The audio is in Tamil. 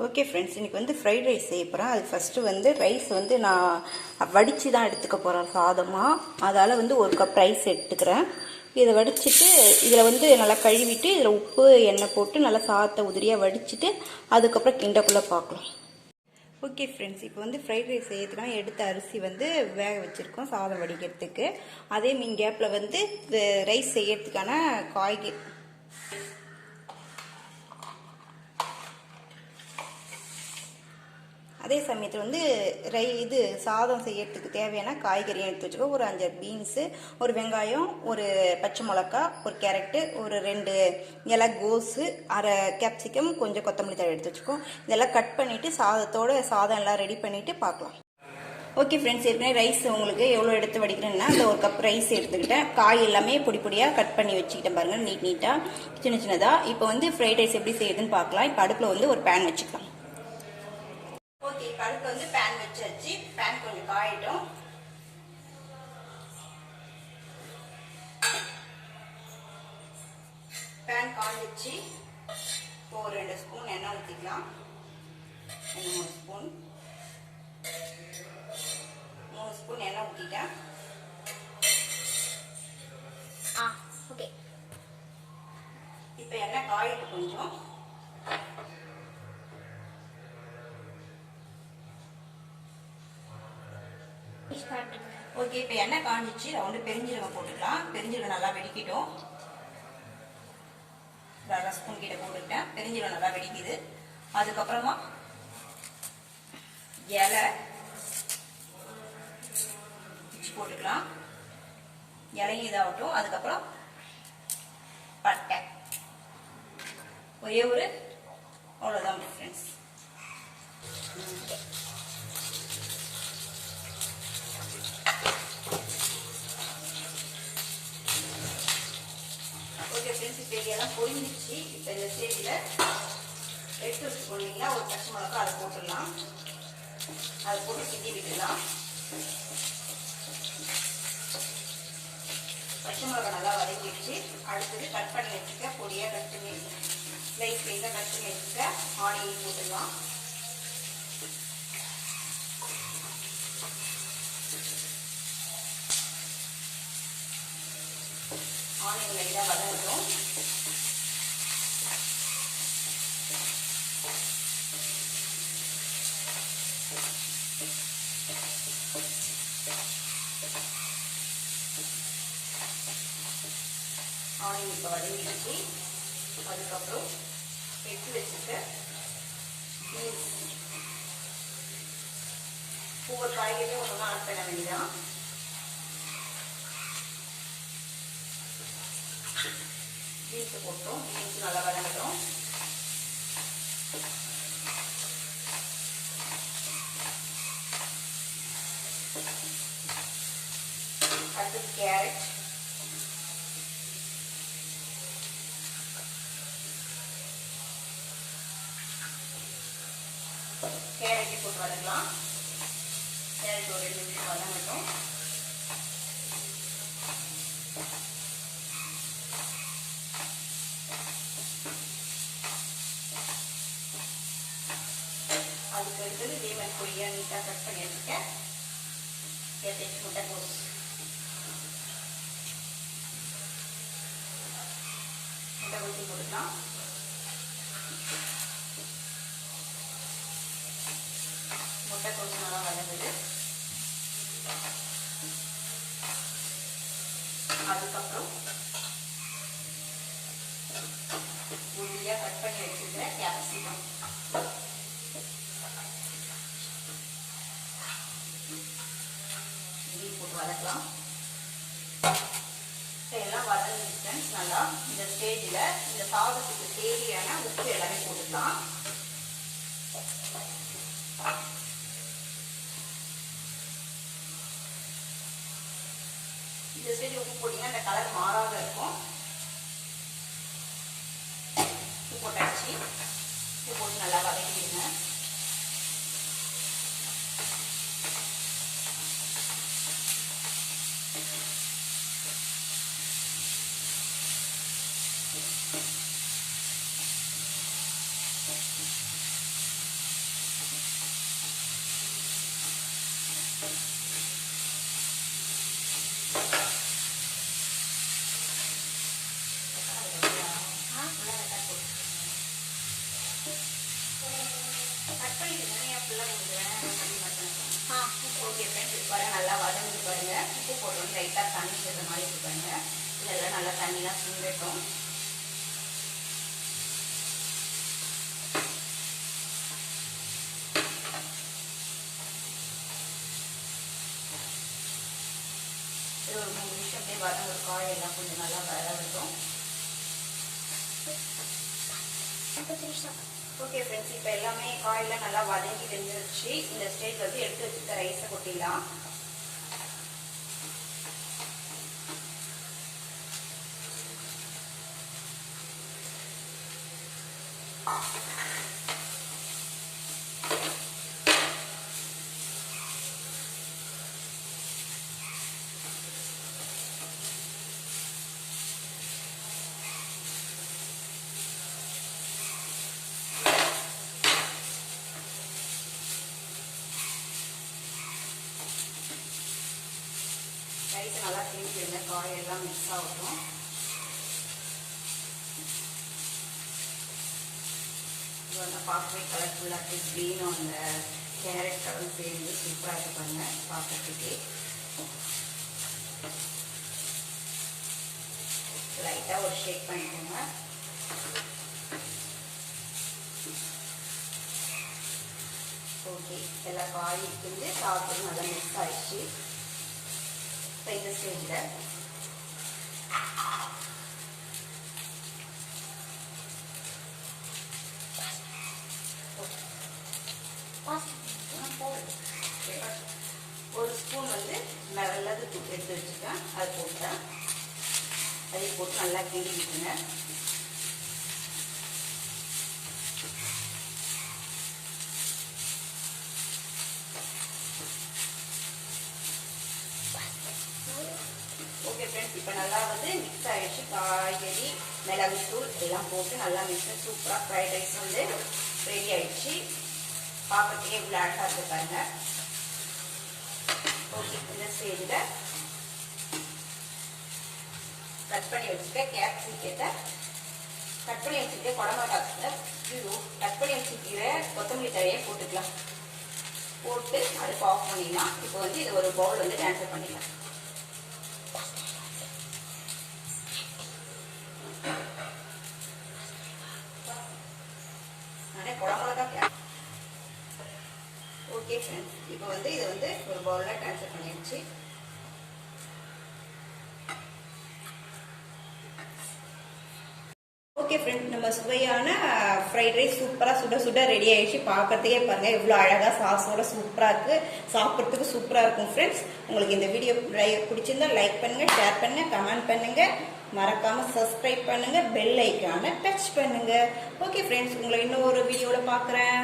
ஓகே ஃப்ரெண்ட்ஸ், இன்றைக்கி வந்து ஃப்ரைட் ரைஸ் செய்ய போகிறேன். அது ஃபஸ்ட்டு வந்து ரைஸ் வந்து நான் வடித்து தான் எடுத்துக்க போகிறேன் சாதமாக. அதால் வந்து 1 கப் ரைஸ் எடுத்துக்கிறேன். இதை வடிச்சிட்டு இதில் வந்து நல்லா கழுவிட்டு இதில் உப்பு எண்ணெய் போட்டு நல்லா சாதத்தை உதிரியாக வடிச்சிட்டு அதுக்கப்புறம் கிண்டக்குள்ளே பார்க்கலாம். ஓகே ஃப்ரெண்ட்ஸ், இப்போ வந்து ஃப்ரைட் ரைஸ் செய்யறதுக்கான எடுத்த அரிசி வந்து வேக வச்சுருக்கோம் சாதம் வடிக்கிறதுக்கு. அதே மீன் கேப்பில் வந்து ரைஸ் செய்யறதுக்கான காய்கறி அதே சமயத்தில் வந்து சாதம் செய்யறதுக்கு தேவையான காய்கறி எடுத்து வச்சுக்கோ. ஒரு 5 பீன்ஸு, ஒரு வெங்காயம், ஒரு பச்சை மிளகா, ஒரு கேரட்டு, ஒரு 2 இலை கோஸு, அரை கேப்சிகம், கொஞ்சம் கொத்தமல்லி தழை எடுத்து வச்சுக்கோ. இதெல்லாம் கட் பண்ணிவிட்டு சாதம் எல்லாம் ரெடி பண்ணிவிட்டு பார்க்கலாம். ஓகே ஃப்ரெண்ட்ஸ், ஏற்கனவே ரைஸ் உங்களுக்கு எவ்வளோ எடுத்து வடிக்கிறேன்னா அந்த 1 கப் ரைஸ் எடுத்துக்கிட்டேன். காய் எல்லாமே பொடி பொடியாக கட் பண்ணி வச்சுக்கிட்டேன் பாருங்கள், நீட்டாக சின்னதாக. இப்போ வந்து ஃப்ரைட் ரைஸ் எப்படி செய்யுதுன்னு பார்க்கலாம். இப்போ அடுப்பில் வந்து ஒரு பேன் வச்சுக்கலாம். ஓகே, இப்போ அடுப்பில் வந்து பேன் வச்சாச்சு. பேன் கொஞ்சம் காயிட்டும். பேன் காய்ச்சி இப்போ ஒரு 2 ஸ்பூன் எண்ணெய் ஊற்றிக்கலாம். 3 ஸ்பூன் எண்ணெய் ஊற்றிட்டேன். ஓகே, இப்போ எண்ணெய் காயிட்டு கொஞ்சம். ஓகே, இப்போ எண்ணெய் காஞ்சிச்சு. அதை வந்து பெருஞ்சீரகம் போட்டுக்கலாம். பெருஞ்சீரகம் நல்லா வெடிக்கிட்டோம். 1/2 ஸ்பூன் கிட்ட போட்டுக்கிட்டேன். பெருஞ்சீரகம் நல்லா வெடிக்குது. அதுக்கப்புறமா இலை போட்டுக்கலாம். இலையும் இதாகட்டும். அதுக்கப்புறம் பட்டை ஒரே ஒரு அவ்வளோதான் ஃப்ரெண்ட்ஸ். ஓகே ஃப்ரெண்ட்ஸ், இப்போ இதெல்லாம் பொரிஞ்சிச்சு. இப்போ இந்த ஸ்டேஜில் எடுத்து வச்சு போனீங்கன்னா ஒரு பச்சை மிளகா அதை போட்டுடலாம். அதை போட்டு கிண்டி விட்டுடலாம். பச்சை மிளகா நல்லா வதங்கிடுச்சு. அடுத்தது கட் பண்ணி வச்சுக்க பொடியாக கட் பண்ணி ஸ்லைஸாக கட் பண்ணி வச்சுக்க ஆனியன் போட்டுடலாம். ஆனியன் லைட்டாக வதங்கட்டும். ஆனியன் இப்போ வதங்கிடுச்சு. அதுக்கப்புறம் எடுத்து வச்சுட்டு பீன்ஸ், ஒவ்வொரு காய்கறியும் ஒன்று ஆட் பண்ண வேண்டியதான். பீன்ஸை போட்டோம். பீன்ஸ் நல்லா வதங்கட்டும். அடுத்து கேரட், கேரட்டை போட்டு வதக்கலாம். கேரட் ஒரு 2 நிமிஷம் வதங்கட்டும். அதுக்கு அடுத்தது லெமன் பொடியாக நீட்டாக கட் பண்ணி வச்சுருக்கேன். முட்டைக்கோஸ், முட்டைக்கோஸும் போட்டுக்கலாம். முட்டைக்கோஸ் நல்லா வதங்குது. அதுக்கப்புறம் பொடியாக கட் பண்ணி வச்சுருக்கிற கேப்சிகம், போட்டு வதக்கலாம். எல்லாம் வதங்கிட்டு நல்லா இந்த ஸ்டேஜில் இந்த சாதத்துக்கு தேவையான உப்பு எல்லாமே போட்டுக்கலாம். இந்த ஸ்டேஜ் உப்பு போட்டிங்கன்னா இந்த கலர் மாறாத இருக்கும். உப்பு போட்டாச்சு. உப்பு போட்டு நல்லா வதக்கிடுங்க. போட்டோம் லைட்டாக தண்ணி விடுற மாதிரி இருக்காங்க. இதெல்லாம் நல்லா தண்ணிலாம் சுண்டட்டும். இது ஒரு 3 நிமிஷம் அப்படியே வதங்க காயெல்லாம் கொஞ்சம் நல்லா வதங்கட்டும். ஓகே ஃப்ரெண்ட்ஸ், இப்போ எல்லாமே காயெல்லாம் நல்லா வதங்கி வெந்துருச்சு. இந்த ஸ்டேஜ் வந்து எடுத்து வச்சுருக்க ரைஸை கொட்டிடலாம். ரைஸ் நல்லா கிண்டிடுங்க, காயெல்லாம் மிக்ஸ் ஆகட்டும். இது வந்து பார்க்கவே கலர்ஃபுல்லாக க்ரீனும் அந்த கேரட் கலரும் சேர்ந்து சூப்பராக இருக்கு பாருங்க பார்க்கறதுக்கு. லைட்டாக ஒரு ஷேக் பண்ணிக்கோங்க. ஓகே, எல்லா காயும் வந்து சாப்பிட்டு நல்லா மிக்ஸ் ஆயிடுச்சு. இப்போ இந்த ஸ்டேஜில் ஒரு ஸ்பூன் வந்து மிளகு தூள் எடுத்து வச்சுருக்கேன், அதை போட்டேன். அதை போட்டு நல்லா கிண்டி விட்டுருங்க. ஓகே ஃப்ரெண்ட்ஸ், இப்போ நல்லா வந்து மிக்ஸ் ஆகிடுச்சு. காய்கறி மிளகுத்தூள் எல்லாம் போட்டு நல்லா மிக்ஸ் சூப்பராக ஃப்ரைட் ரைஸ் வந்து ரெடி ஆகிடுச்சு. பார்க்கறதுக்கே இவ்வளோ அழகாக இருக்காங்க. ஓகே, இந்த ஸ்டேஜில் கட் பண்ணி வச்சுக்க கேப்சிகத்தை கட் பண்ணி வச்சுக்கிட்டு குடமிளகாய் கட் பண்ணி வச்சுக்கிற கொத்தமல்லி தழையை போட்டுக்கலாம். போட்டு அடுப்பு ஆஃப் பண்ணிடலாம். இப்போ வந்து இதை ஒரு பவுல் வந்து ட்ரான்ஸ்ஃபர் பண்ணிடலாம். ஓகே ஃப்ரெண்ட்ஸ், இப்போ வந்து இதை வந்து ஒரு பவுலில் ட்ரான்ஸ்ஃபர் பண்ணிடுச்சு. ஓகே ஃப்ரெண்ட்ஸ், நம்ம சுவையான ஃப்ரைட் ரைஸ் சூப்பராக சுட சுட ரெடி ஆகிடுச்சு. பார்க்கறதுக்கே பாருங்கள் எவ்வளோ அழகாக சாஸோட சூப்பராக இருக்குது. சாப்பிட்றதுக்கு சூப்பராக இருக்கும். ஃப்ரெண்ட்ஸ், உங்களுக்கு இந்த வீடியோ பிடிச்சிருந்தா லைக் பண்ணுங்கள், ஷேர் பண்ணுங்கள், கமெண்ட் பண்ணுங்கள், மறக்காமல் சப்ஸ்கிரைப் பண்ணுங்கள், பெல் ஐக்கானை டச் பண்ணுங்கள். ஓகே ஃப்ரெண்ட்ஸ், உங்களை இன்னும் ஒரு வீடியோவில் பார்க்குறேன்.